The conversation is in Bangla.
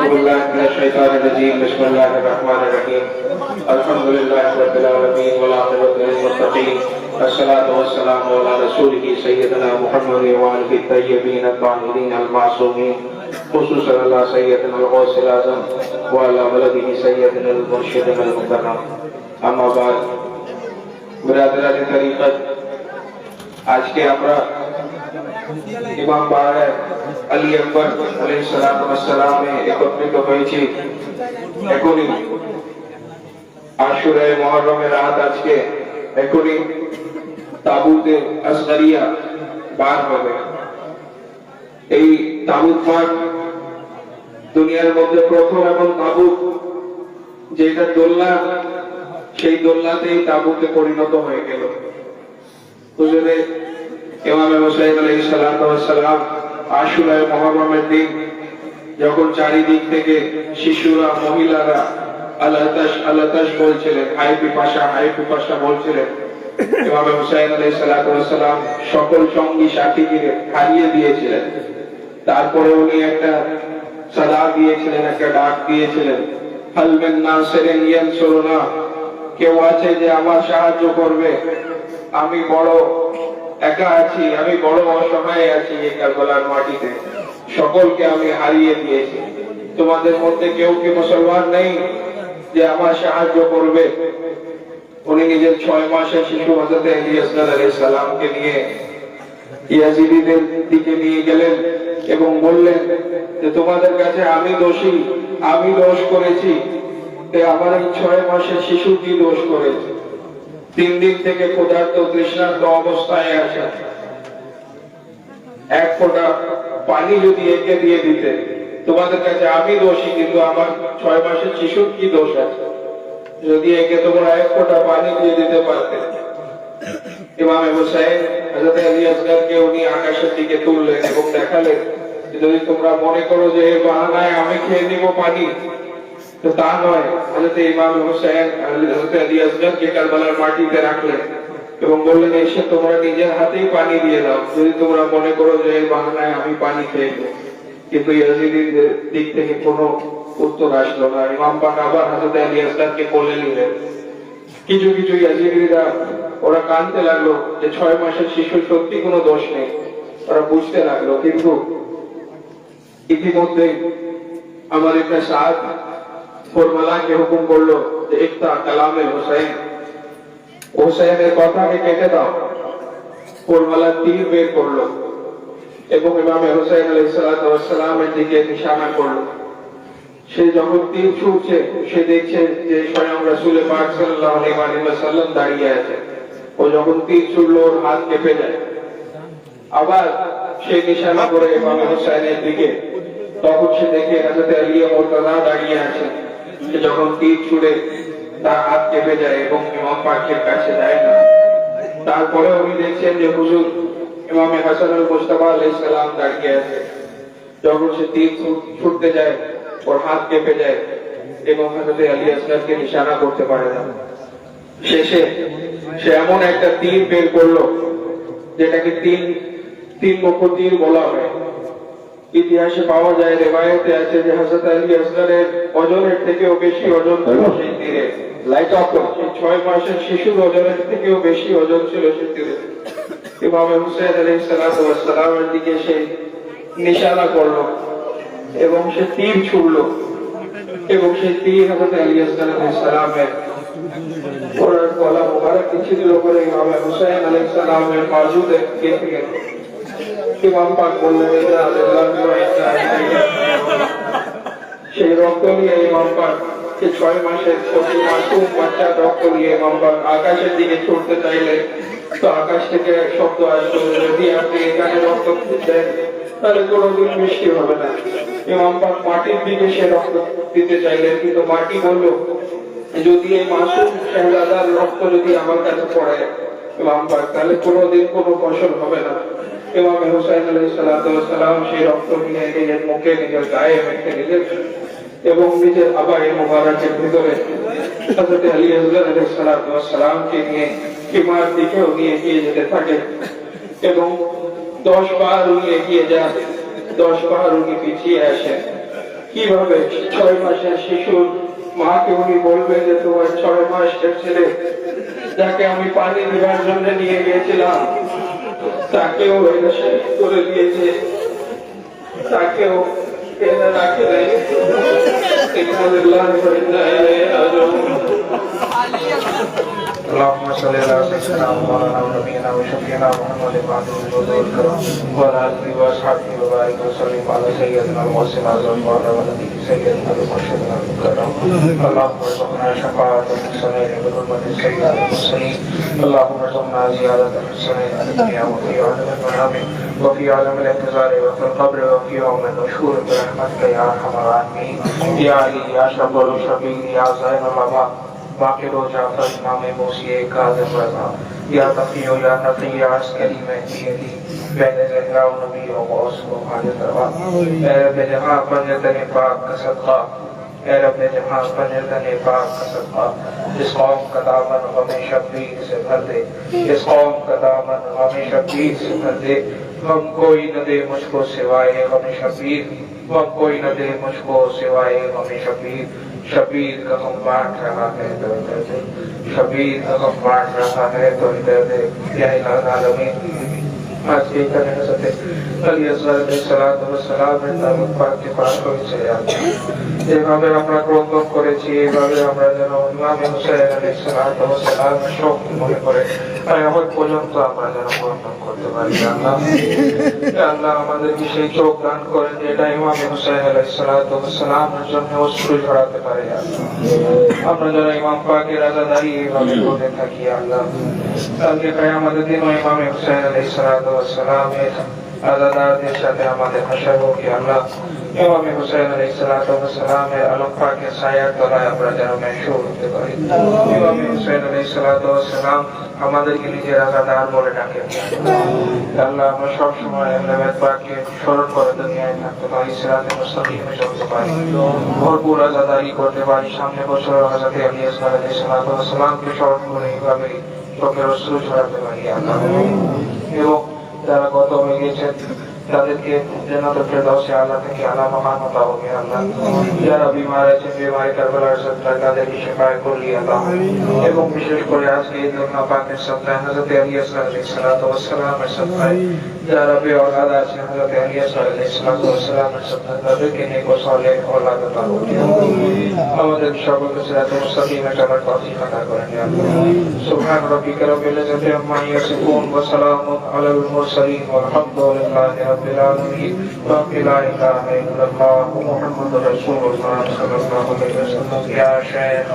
أعوذ بالله من الشيطان الرجيم بسم الله الرحمن الرحيم الحمد لله رب العالمين والعاقبة للمتقين الصلاة والسلام على رسوله سيدنا محمد وآله الطيبين الطاهرين المعصومين خصوصا على سيدنا الغوث الأعظم وعلى ولده سيدنا المرشد المكرم أما بعد برادران तरीक़त आज के আমরা ইমাম বাড়া আলী আকবর আলাইহিসসালামে একত্রিত হয়েছি। এখনই আশুরা মুহররমের রাত, আজকে এখনই তাবুতে আসগরিয়া বার হবে। এই তাবুত পাক দুনিয়ার মধ্যে প্রথম এবং তাবুত যেটা দোলনা, সেই দোলনাতেই তাবুতে পরিণত হয়ে গেল। হুজুরে ইমাম হুসাইন আলাইহিসসালাম আশুরা মুহররমের দিন যখন চারিদিক থেকে শিশুরা, মহিলারা আল্লাহ বলছিলেন, হাই পিপাসা বলছিলেন, ইমাম হুসাইন আলাইহিসসালাম সকল সঙ্গী সাথীকে হারিয়ে দিয়েছিলেন। তারপরে উনি একটা সাদা দিয়েছিলেন, একটা ডাক দিয়েছিলেন, হাল মিন নাসিরিন ইয়ানসুরুনা, কেউ আছে যে আমার সাহায্য করবে? আমি বড় একা আছি, আমি বড় অসহায় আছি এই কারবালার মাটিতে, সকলকে আমি হারিয়ে দিয়েছি। তোমাদের মধ্যে কেউ কি মুসলমান নেই যে আমার সাহায্য করবে? উনি নিজের 6 মাসের শিশু হযরত ইলিয়াস আলাইহিস সালামকে নিয়ে ইয়াজিদিদের দিকে নিয়ে গেলেন এবং বললেন যে তোমাদের কাছে আমি দোষী, আমি দোষ করেছি, আমার এই 6 মাসের শিশু কি দোষ করেছে? 3 দিন থেকে ক্ষুধার্ত তৃষ্ণার্ত অবস্থায় আছে, এক ফোঁটা পানি যদি একে দিয়ে দিতে, তোমাদের কাছে আমি দোষী, কিন্তু আমার 6 মাসের শিশুর কি দোষ আছে? যদি একে তোমরা এক ফোঁটা পানি দিয়ে দিতে পারতে। ইমাম হুসাইন হযরত আলী আসগরকে উনি আকাশের দিকে তুললেন এবং দেখালেন যদি তোমরা মনে করো যে এই বাহানায় আমি খেয়ে নিব পানি, তো তা নয়। হযরত ইমাম হুসাইন হযরত আলী আসগরকে কারবালার মাটিতে রাখলেন এবং বললেন এসে তোমরা নিজের হাতেই পানি দিয়ে দাও যদি তোমরা মনে করো যে এই বাহানায় আমি পানি খেয়ে নেব। কিন্তু ইয়াজিদিদের দিক থেকে কোনো উত্তর আসলো না। ইমাম পাক আবার হযরত আলী আসগরকে কোলে নিলেন। কিছু ইয়াজিদিরা ওরা কাঁদতে লাগলো যে 6 মাসের শিশু সত্যি কোনো দোষ নেই, ওরা বুঝতে লাগলো। কিন্তু ইতিমধ্যে আমার একটা সাদ ফরমালাকে হুকুম করলো যে ইকতা কালামে হুসাইনের কথাকে কেটে দাও। ফরমালা তীর বের করলো এবং ইমাম হুসাইন আলাইহিসসালামের দিকে নিশানা করলো। সে যখন তীর ছুটছে, সে দেখছে যে স্বয়ং রাসূল পাক সাল্লাল্লাহু আলাইহি ওয়াসাল্লাম দাঁড়িয়ে আছে। ও যখন তীর ছুড়লো, ওর হাত কেঁপে যায়। আবার সে নিশানা করে ইমাম হুসাইনের দিকে, তখন সে দেখে হযরত আলী মুর্তজা দাঁড়িয়ে আছে। সে যখন তীর ছুড়ে তার হাত কেঁপে যায় এবং ইমাম পাকের কাছে যায় না। তারপরে উনি দেখছেন যে হুজুর ইমাম হাসান আল মুস্তাফা আলাইহিস সালাম দাঁড়িয়ে আছে। যখন সে তীর ছুটতে যায়, ওর হাত কেঁপে যায় এবং হযরত আলী আসগরকে নিশানা করতে পারে না। শেষে সে এমন একটা তীর বের করলো যেটাকে তিন মুখ তীর বলা হয়। ইতিহাসে পাওয়া যায়, রিওয়ায়াতে আছে যে হযরত আলী আসগরের ওজনের থেকেও বেশি ওজন ছিল সেই তীরে। লাইট অফ করো। 6 মাসের শিশুর ওজনের থেকেও বেশি ওজন ছিল সেই তীরে। ইমাম হুসাইন আলাইহিস সালামের দিকে সে নিশানা করলো এবং সে তীর ছুড়লো এবং সেই তীর হযরত আলী আসগর আলাইহিস সালামের ওর গলা মুবারক কিছু দিল করে ইমাম হুসাইন আলাইহিস সালামের বাজুতে গেঁথে গেল। ইমাম পাক বললেন সেই রক্ত নিয়ে ইমাম পাক 6 মাসের ছোট মাসুম বাচ্চার রক্ত নিয়ে ইমাম পাক আকাশের দিকে ছুটতে চাইলেন। তো আকাশ থেকে শব্দ আসলো, যদি আপনি এখানে রক্ত দেন তাহলে কোনোদিন বৃষ্টি হবে না। ইমাম পাক মাটির দিকে সে রক্ত দিতে চাইলেন, কিন্তু মাটি বলল যদি এই মাসুম শাহজাদার রক্ত যদি আমার কাছে পড়ে ইমাম পাক, তাহলে কোনোদিন কোনো ফসল হবে না। ইমাম হুসাইন আলাইহিস সালাম সেই রক্ত নিয়ে নিজের মুখে, নিজের গায়ে মেখে নিলেন এবং নিজের আবায়ে মুবারকের ভিতরে হযরত আলী আসগর আলাইহিস সালামকে নিয়ে কিমার দিকেও নিয়ে গিয়ে যেতে থাকে এবং 10 বার উনি এগিয়ে যান, 10 বার উনি পিছিয়ে আসেন। কিভাবে 6 মাসের শিশুর মাকে উনি বলবে যে তোমার 6 মাসের ছেলে যাকে আমি পানি দেওয়ার জন্য নিয়ে গিয়েছিলাম তাকেও এরা শহীদ করে দিয়েছে, তাকেও এরা রাখে নাই। اللهم صل على سيدنا مولانا ونبينا وشفيعنا محمد وعلى اله واصحابه وبارك وسلم على سيدنا المحسن اعظم مولانا ونبي سيدنا المرشد المكرم. اللهم ارزقنا شفاعة المحسنين بحرمة سيد المرسلين. اللهم ارزقنا زيادة المحسنين في الدنيا وفي عالم المنام وفي عالم الانتظار وفي القبر وفي يوم النشور برحمتك يا ارحم الراحمين. يا علي يا شرف الشفيع يا زين العظام باقر جعفر امام موسی کاظم رضا یا تقی یا نقی یا عسکری مہدی بین زہرا و نبی و غوث و حاجت روا. اے رب جہاں پنجتن پاک کا صدقہ، اے رب جہاں پنجتن پاک کا صدقہ، اس قوم کا دامن غم شبیر سے بھر دے، اس قوم کا دامن غم شبیر سے بھر دے. غم کوئی نہ دے مجھ کو سوائے غم شبیر، غم کوئی نہ دے مجھ کو سوائے غم شبیر. شبیر کا غم بانٹ رہا ہے تو ادھر دے، شبیر کا غم بانٹ رہا ہے تو ادھر دے. یا الہ العالمین آج کے کرنے حضرت علی اصغر علیہ السلام তালুক পাক কে পাশ করেছে। যেভাবে আমরা ক্রন্দন করেছি এইভাবে আমরা যেন ইমাম হুসাইন আলাইহিস সালাম শোক মনে করে কিয়ামত পর্যন্ত আমরা যেন ক্রন্দন করতে পারি। আল্লাহ আমাদেরকে সেই চোখ দান করেন যেটা ইমাম হুসাইন আলাইহিস সালামের জন্য অশ্রু ঝরাতে পারে। আমরা যেন ইমাম পাকের আজাদারি এইভাবে করতে থাকি। আল্লাহ কালকে কিয়ামতের দিন ইমাম হুসাইন আলাইহিস সালামের আজাদারদের সাথে আমাদের হাসর হোক। আল্লাহ ইমাম হুসাইন আলাইহিস সালামের আলোক পাকের ছায়ার তলায় আমরা যেন মেহসুর হতে পারি। ইমাম হুসাইন আলাইহিস সালাম আমাদেরকে নিজের আজাদার বলে ডাকেন। আল্লাহ আমরা সব সময় আল্লাহ পাককে স্মরণ করে দুনিয়ায় থাকতে পারি, সিরাতে মুস্তাকিমে চলতে পারি, ভরপুর আজাদারি করতে পারি। সামনে বছর হযরত আলী আসগর আলাইহিস সালামকে স্মরণ করে এইভাবে চোখের অশ্রু ঝরাতে পারি। আল্লাহ এবং যারা গত হয়ে গেছেন তাদেরকে জান্নাতুল ফেরদাউসে আলা থেকে আলা মাকাম আতা হোক। আল্লাহ যারা বিমার আছেন বিমারি কারবালার সদকা তাদেরকে শিফায়ে করলি আল্লাহ। এবং বিশেষ করে আজকে এই দুনিয়া পাকের সদকায় হযরত আলী আসগর আলাইহিস সালামের সদকায় যারা বেওলাদ আছেন হযরত আলী আসগর আলাইহিস সালামের সদকায় তাদেরকে নেক ও সালেহ ওলাদ আতা হোক। আমাদের সকলকে সিরাতে মুস্তাকিমে চলার তৌফিক আতা করেন। আল্লাহ সুবহান রাব্বিকা রাব্বিল ইজ্জাতি আম্মা ইয়াসিফুন ওয়া সালামুন আলাল মুরসালিন ওয়ালহামদুলিল্লাহি রাব্বিল আলামিন। লা ইলাহা ইল্লাল্লাহ মুহাম্মাদুর রাসূলুল্লাহ সাল্লাল্লাহু আলাইহি ওয়াসাল্লাম। ইয়া শাইখ